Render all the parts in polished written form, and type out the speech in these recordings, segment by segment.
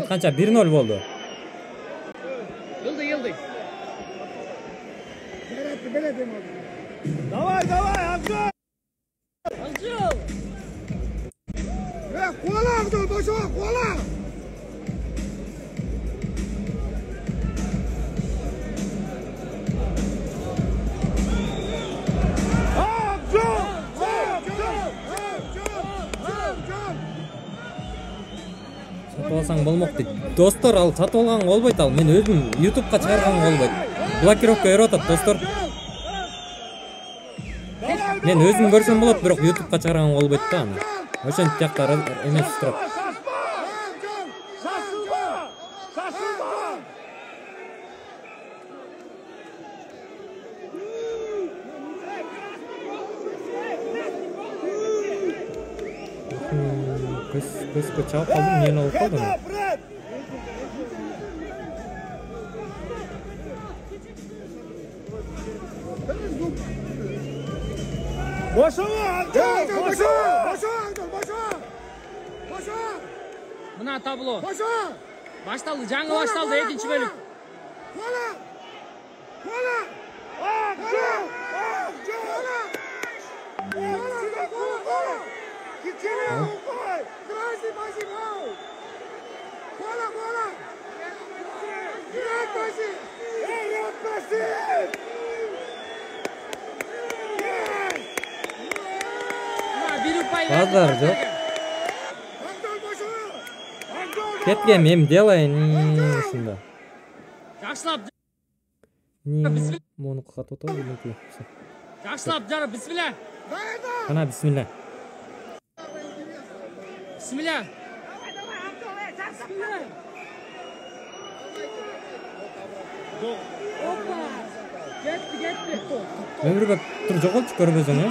Kança 1-0 oldu. Yıldı. Давай, Abdul! Abdul! Kola Abdul, boşa, kola! Сатып алсаң болмок дейт. Достор, ал сатып алганга болбойт, ал мен өзүм YouTube'га чыгарганга болбойт. Блокировка берип атат, достор. Мен өзүм көрсөм болот, бирок YouTube'га чыгарганга болбойт да аны. Ошентип жактар эмес турат. Көзгө чаап калдым, эмне болуп калды? Boşa! Mına tablo. Boşa! Baştaldı, жаңы baştaldı, ekінші bölüm. Kola! Базар жок. Кеткем, эми делайын ушунда. Жакшылап. Муну катып отур элеки. Жакшылап жарып, бисмилля. Кана бисмилля. Бисмилля. Опа! Кетти. Өмүргө тур жоголчу көрбөсөң, э?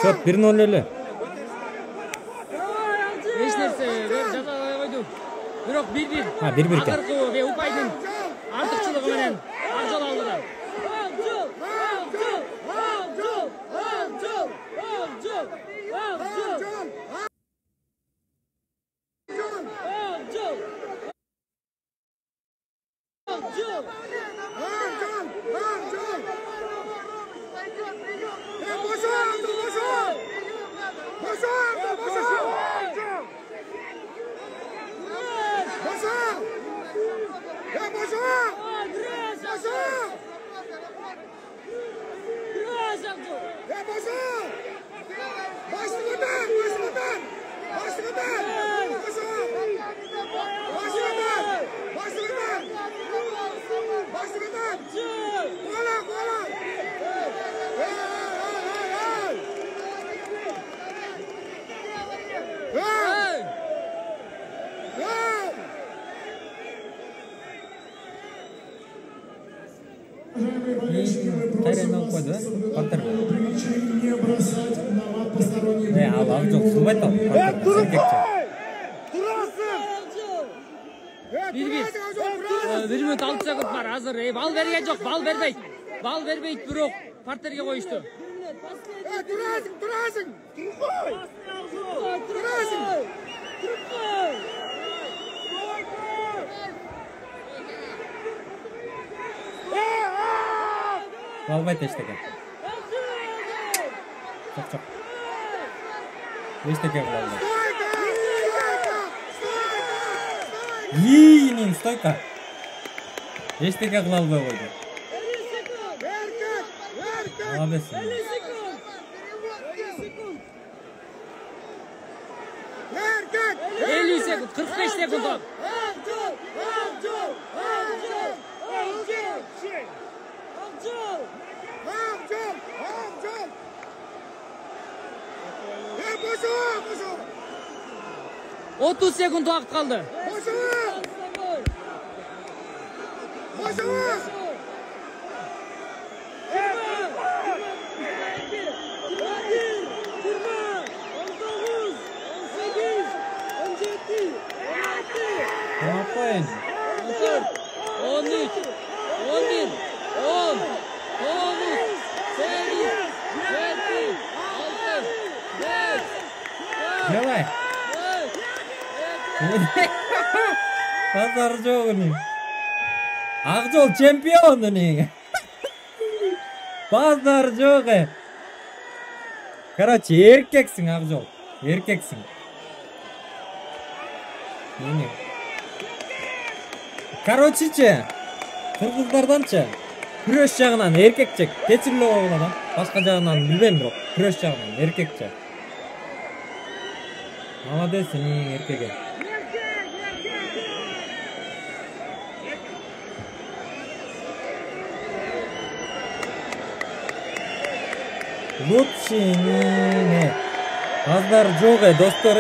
Шот 1-0 эле. Эч нерсе жазалай койду. Бирок 1-1. Ha, 1-1 экен. Акыркы Упайдын артыкчылыгы менен Акжол алдыда. Тайренал койду, э? Партер. Ал Акжол сулбайт ал. Эркекче. 1 минут 6 секунд бар. Азыр бал берген жок, бал бербейт. Бал бербейт, бирок партерге коюшту. Турасың! Албайт эчтеке. Чок. Эчтеке кылды. Йинин стойка. Эчтеке кыла албай койду. Абес. 50 секунд, 45 секунд ал. Boşa! 30 sekund vaqt qoldi. Boşa! Yapmayın. 13, 12, Bazar jok uning. Akjol çempion uning. Bazar jok. Короче, erkeksin Akjol. Erkeksin. Yine. Короче-çe. Kırgızlardança. Күрөш жагынан эркекче кечирлөө болот да. Башка жагынан билбейм бирок, күрөш жагынан эркекче. Молодец, сенин эркеги. Лучший не. Базар жок, достор.